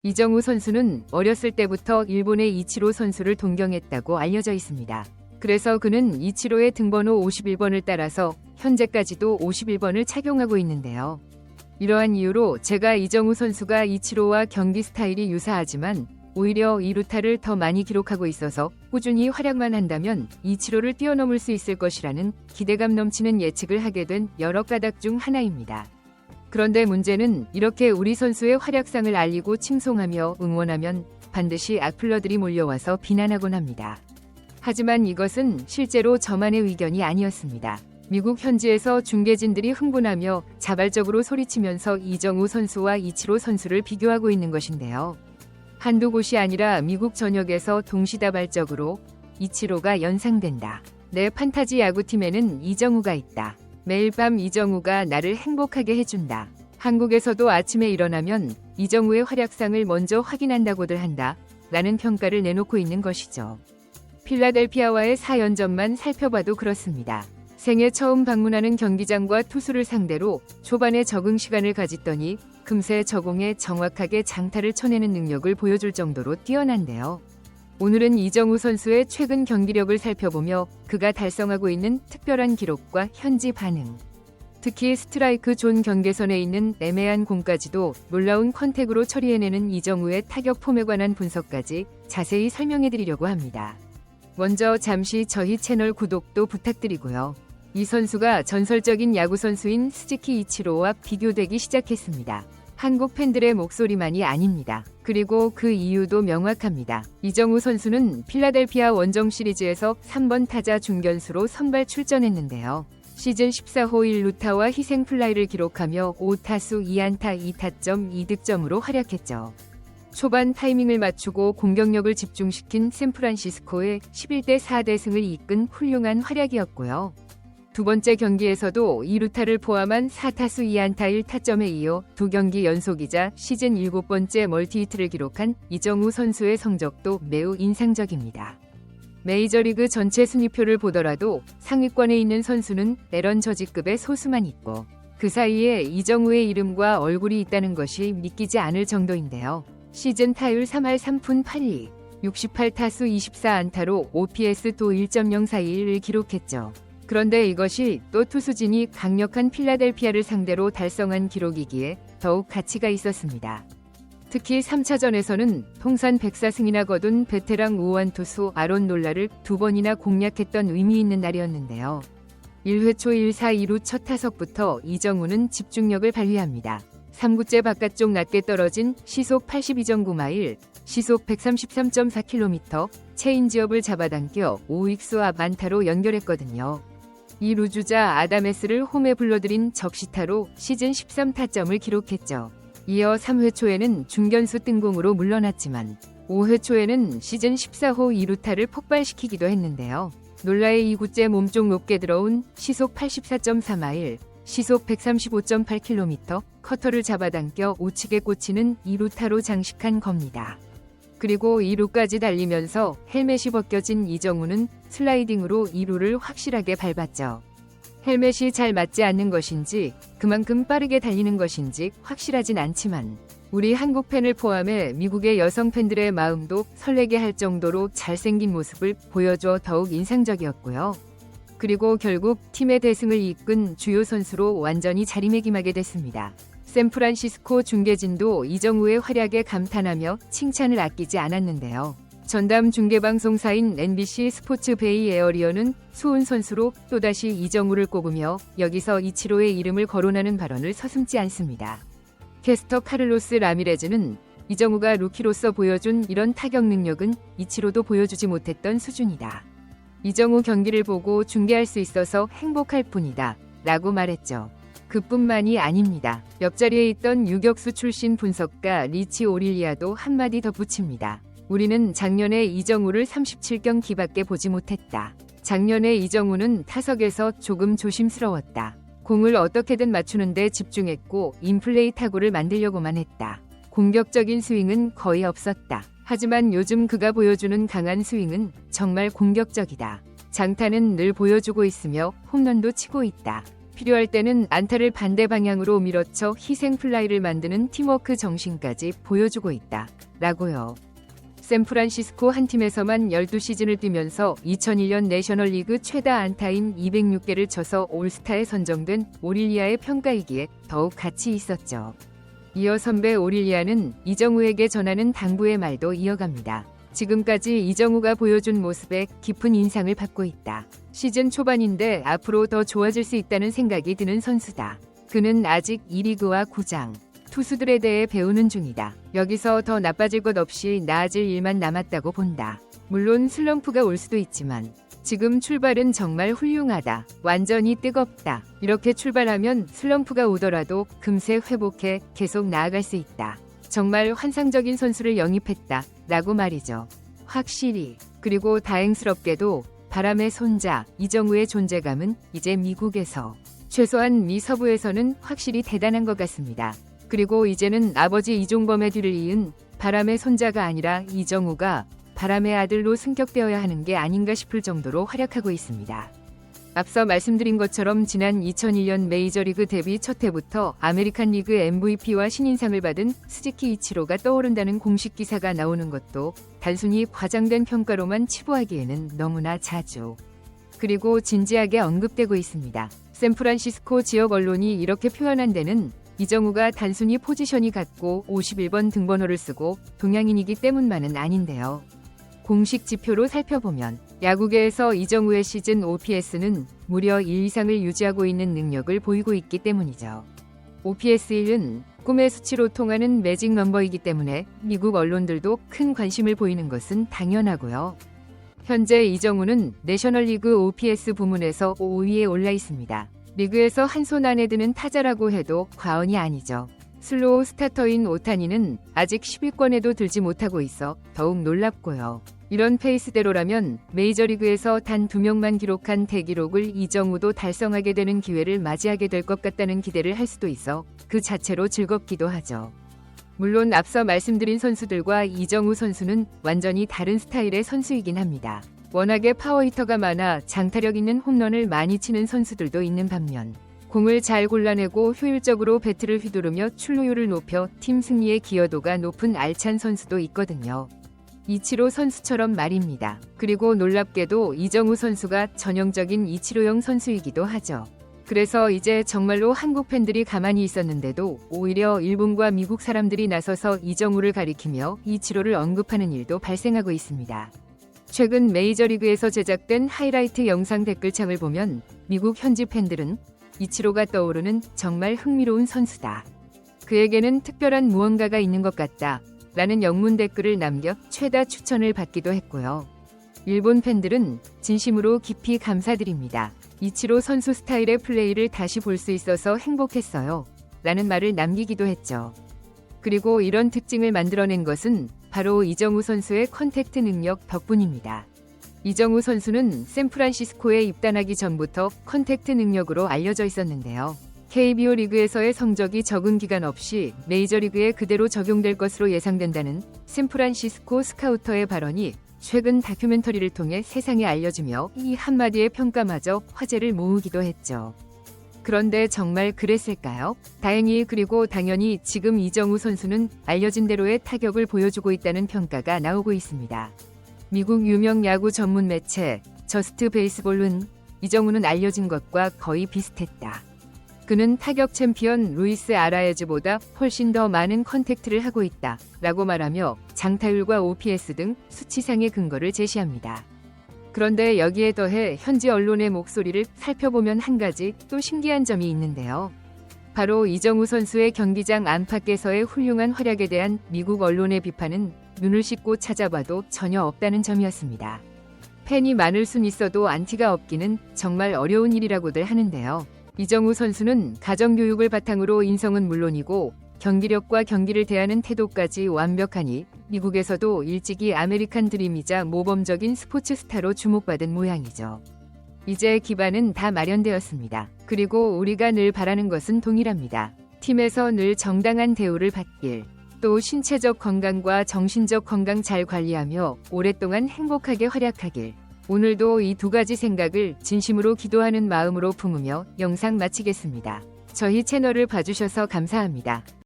이정우 선수는 어렸을 때부터 일본의 이치로 선수를 동경했다고 알려져 있습니다. 그래서 그는 이치로의 등번호 51번을 따라서 현재까지도 51번을 착용하고 있는데요. 이러한 이유로 제가 이정우 선수가 이치로와 경기 스타일이 유사하지만 오히려 2루타를 더 많이 기록하고 있어서 꾸준히 활약만 한다면 이치로를 뛰어넘을 수 있을 것이라는 기대감 넘치는 예측을 하게 된 여러 까닭 중 하나입니다. 그런데 문제는 이렇게 우리 선수의 활약상을 알리고 칭송하며 응원하면 반드시 악플러들이 몰려와서 비난하곤 합니다. 하지만 이것은 실제로 저만의 의견이 아니었습니다. 미국 현지에서 중계진들이 흥분하며 자발적으로 소리치면서 이정우 선수와 이치로 선수를 비교하고 있는 것인데요. 한두 곳이 아니라 미국 전역에서 동시다발적으로 이치로가 연상된다. 내 판타지 야구팀에는 이정우가 있다. 매일 밤 이정우가 나를 행복하게 해준다. 한국에서도 아침에 일어나면 이정우의 활약상을 먼저 확인한다고들 한다. 라는 평가를 내놓고 있는 것이죠. 필라델피아와의 4연전만 살펴봐도 그렇습니다. 생애 처음 방문하는 경기장과 투수를 상대로 초반에 적응 시간을 가졌더니 금세 적응에 정확하게 장타를 쳐내는 능력을 보여줄 정도로 뛰어난데요. 오늘은 이정우 선수의 최근 경기력을 살펴보며 그가 달성하고 있는 특별한 기록과 현지 반응, 특히 스트라이크 존 경계선에 있는 애매한 공까지도 놀라운 컨택으로 처리해내는 이정우의 타격 폼에 관한 분석까지 자세히 설명해드리려고 합니다. 먼저 잠시 저희 채널 구독도 부탁드리고요. 이 선수가 전설적인 야구 선수인 스즈키 이치로와 비교되기 시작했습니다. 한국 팬들의 목소리만이 아닙니다. 그리고 그 이유도 명확합니다. 이정우 선수는 필라델피아 원정 시리즈에서 3번 타자 중견수로 선발 출전했는데요. 시즌 14호 1루타와 희생플라이를 기록하며 5타수 2안타 2타점 2득점으로 활약했죠. 초반 타이밍을 맞추고 공격력을 집중시킨 샌프란시스코의 11대 4대승을 이끈 훌륭한 활약이었고요. 두 번째 경기에서도 2루타를 포함한 4타수 2안타 1타점에 이어 두 경기 연속이자 시즌 7번째 멀티히트를 기록한 이정우 선수의 성적도 매우 인상적입니다. 메이저리그 전체 순위표를 보더라도 상위권에 있는 선수는 에런 저지급의 소수만 있고 그 사이에 이정우의 이름과 얼굴이 있다는 것이 믿기지 않을 정도인데요. 시즌 타율 3할 3푼 8리, 68타수 24안타로 OPS도 1.041을 기록했죠. 그런데 이것이 또 투수진이 강력한 필라델피아를 상대로 달성한 기록이기에 더욱 가치가 있었습니다. 특히 3차전에서는 통산 104승이나 거둔 베테랑 우완 투수 아론 놀라를 2번이나 공략했던 의미 있는 날이었는데요. 1회 초 1사 2루 첫 타석부터 이정우는 집중력을 발휘합니다. 3구째 바깥쪽 낮게 떨어진 시속 82.9마일, 시속 133.4km, 체인지업을 잡아당겨 우익수 앞 안타로 연결했거든요. 이 루주자 아다메스를 홈에 불러들인 적시타로 시즌 13타점을 기록했죠. 이어 3회 초에는 중견수 뜬공으로 물러났지만 5회 초에는 시즌 14호 2루타를 폭발시키기도 했는데요. 놀라의 2구째 몸쪽 높게 들어온 시속 84.4마일, 시속 135.8km, 커터를 잡아당겨 우측에 꽂히는 2루타로 장식한 겁니다. 그리고 2루까지 달리면서 헬멧이 벗겨진 이정우는 슬라이딩으로 2루를 확실하게 밟았죠. 헬멧이 잘 맞지 않는 것인지 그만큼 빠르게 달리는 것인지 확실하진 않지만 우리 한국 팬을 포함해 미국의 여성 팬들의 마음도 설레게 할 정도로 잘생긴 모습을 보여줘 더욱 인상적이었고요. 그리고 결국 팀의 대승을 이끈 주요 선수로 완전히 자리매김하게 됐습니다. 샌프란시스코 중계진도 이정우의 활약에 감탄하며 칭찬을 아끼지 않았는데요. 전담 중계방송사인 NBC 스포츠 베이 에어리어는 수훈 선수로 또다시 이정우를 꼽으며 여기서 이치로의 이름을 거론하는 발언을 서슴지 않습니다. 캐스터 카를로스 라미레즈는 이정우가 루키로서 보여준 이런 타격 능력은 이치로도 보여주지 못했던 수준이다. 이정우 경기를 보고 중계할 수 있어서 행복할 뿐이다. 라고 말했죠. 그뿐만이 아닙니다. 옆자리에 있던 유격수 출신 분석가 리치 오릴리아도 한마디 덧붙입니다. 우리는 작년에 이정우를 37경기밖에 보지 못했다. 작년에 이정우는 타석에서 조금 조심스러웠다. 공을 어떻게든 맞추는데 집중했고 인플레이 타구를 만들려고만 했다. 공격적인 스윙은 거의 없었다. 하지만 요즘 그가 보여주는 강한 스윙은 정말 공격적이다. 장타는 늘 보여주고 있으며 홈런도 치고 있다. 필요할 때는 안타를 반대 방향으로 밀어쳐 희생 플라이를 만드는 팀워크 정신까지 보여주고 있다. 라고요. 샌프란시스코 한 팀에서만 12시즌을 뛰면서 2001년 내셔널리그 최다 안타인 206개를 쳐서 올스타에 선정된 오릴리아의 평가이기에 더욱 가치 있었죠. 이어 선배 오릴리아는 이정우에게 전하는 당부의 말도 이어갑니다. 지금까지 이정우가 보여준 모습에 깊은 인상을 받고 있다. 시즌 초반인데 앞으로 더 좋아질 수 있다는 생각이 드는 선수다. 그는 아직 2리그와 구장, 투수들에 대해 배우는 중이다. 여기서 더 나빠질 것 없이 나아질 일만 남았다고 본다. 물론 슬럼프가 올 수도 있지만 지금 출발은 정말 훌륭하다. 완전히 뜨겁다. 이렇게 출발하면 슬럼프가 오더라도 금세 회복해 계속 나아갈 수 있다. 정말 환상적인 선수를 영입했다. 라고 말이죠. 확실히. 그리고 다행스럽게도 바람의 손자 이정우의 존재감은 이제 미국에서, 최소한 미 서부에서는 확실히 대단한 것 같습니다. 그리고 이제는 아버지 이종범의 뒤를 이은 바람의 손자가 아니라 이정우가 바람의 아들로 승격되어야 하는 게 아닌가 싶을 정도로 활약하고 있습니다. 앞서 말씀드린 것처럼 지난 2001년 메이저리그 데뷔 첫 해부터 아메리칸 리그 MVP와 신인상을 받은 스즈키 이치로가 떠오른다는 공식 기사가 나오는 것도 단순히 과장된 평가로만 치부하기에는 너무나 자주, 그리고 진지하게 언급되고 있습니다. 샌프란시스코 지역 언론이 이렇게 표현한 데는 이정우가 단순히 포지션이 같고 51번 등번호를 쓰고 동양인이기 때문만은 아닌데요. 공식 지표로 살펴보면 야구계에서 이정우의 시즌 OPS는 무려 1 이상을 유지하고 있는 능력을 보이고 있기 때문이죠. OPS 1은 꿈의 수치로 통하는 매직 넘버이기 때문에 미국 언론들도 큰 관심을 보이는 것은 당연하고요. 현재 이정우는 내셔널리그 OPS 부문에서 5위에 올라 있습니다. 리그에서 한 손 안에 드는 타자라고 해도 과언이 아니죠. 슬로우 스타터인 오타니는 아직 10위권에도 들지 못하고 있어 더욱 놀랍고요. 이런 페이스대로라면 메이저리그에서 단 2명만 기록한 대기록을 이정우도 달성하게 되는 기회를 맞이하게 될 것 같다는 기대를 할 수도 있어 그 자체로 즐겁기도 하죠. 물론 앞서 말씀드린 선수들과 이정우 선수는 완전히 다른 스타일의 선수이긴 합니다. 워낙에 파워히터가 많아 장타력 있는 홈런을 많이 치는 선수들도 있는 반면 공을 잘 골라내고 효율적으로 배트를 휘두르며 출루율을 높여 팀 승리의 기여도가 높은 알찬 선수도 있거든요. 이치로 선수처럼 말입니다. 그리고 놀랍게도 이정우 선수가 전형적인 이치로형 선수이기도 하죠. 그래서 이제 정말로 한국 팬들이 가만히 있었는데도 오히려 일본과 미국 사람들이 나서서 이정우를 가리키며 이치로를 언급하는 일도 발생하고 있습니다. 최근 메이저리그에서 제작된 하이라이트 영상 댓글창을 보면 미국 현지 팬들은 이치로가 떠오르는 정말 흥미로운 선수다. 그에게는 특별한 무언가가 있는 것 같다. 라는 영문 댓글을 남겨 최다 추천을 받기도 했고요. 일본 팬들은 진심으로 깊이 감사드립니다. 이치로 선수 스타일의 플레이를 다시 볼 수 있어서 행복했어요. 라는 말을 남기기도 했죠. 그리고 이런 특징을 만들어낸 것은 바로 이정우 선수의 컨택트 능력 덕분입니다. 이정우 선수는 샌프란시스코에 입단하기 전부터 컨택트 능력으로 알려져 있었는데요. KBO 리그에서의 성적이 적은 기간 없이 메이저리그에 그대로 적용될 것으로 예상된다는 샌프란시스코 스카우터의 발언이 최근 다큐멘터리를 통해 세상에 알려지며 이 한마디의 평가마저 화제를 모으기도 했죠. 그런데 정말 그랬을까요? 다행히 그리고 당연히 지금 이정우 선수는 알려진 대로의 타격을 보여주고 있다는 평가가 나오고 있습니다. 미국 유명 야구 전문 매체 저스트 베이스볼은 이정우는 알려진 것과 거의 비슷했다. 그는 타격 챔피언 루이스 아라에즈보다 훨씬 더 많은 컨택트를 하고 있다. 라고 말하며 장타율과 OPS 등 수치상의 근거를 제시합니다. 그런데 여기에 더해 현지 언론의 목소리를 살펴보면 한 가지 또 신기한 점이 있는데요. 바로 이정우 선수의 경기장 안팎에서의 훌륭한 활약에 대한 미국 언론의 비판은 눈을 씻고 찾아봐도 전혀 없다는 점이었습니다. 팬이 많을 순 있어도 안티가 없기는 정말 어려운 일이라고들 하는데요. 이정우 선수는 가정교육을 바탕으로 인성은 물론이고 경기력과 경기를 대하는 태도까지 완벽하니 미국에서도 일찍이 아메리칸 드림이자 모범적인 스포츠 스타로 주목받은 모양이죠. 이제 기반은 다 마련되었습니다. 그리고 우리가 늘 바라는 것은 동일합니다. 팀에서 늘 정당한 대우를 받길, 또 신체적 건강과 정신적 건강 잘 관리하며 오랫동안 행복하게 활약하길, 오늘도 이 두 가지 생각을 진심으로 기도하는 마음으로 품으며 영상 마치겠습니다. 저희 채널을 봐주셔서 감사합니다.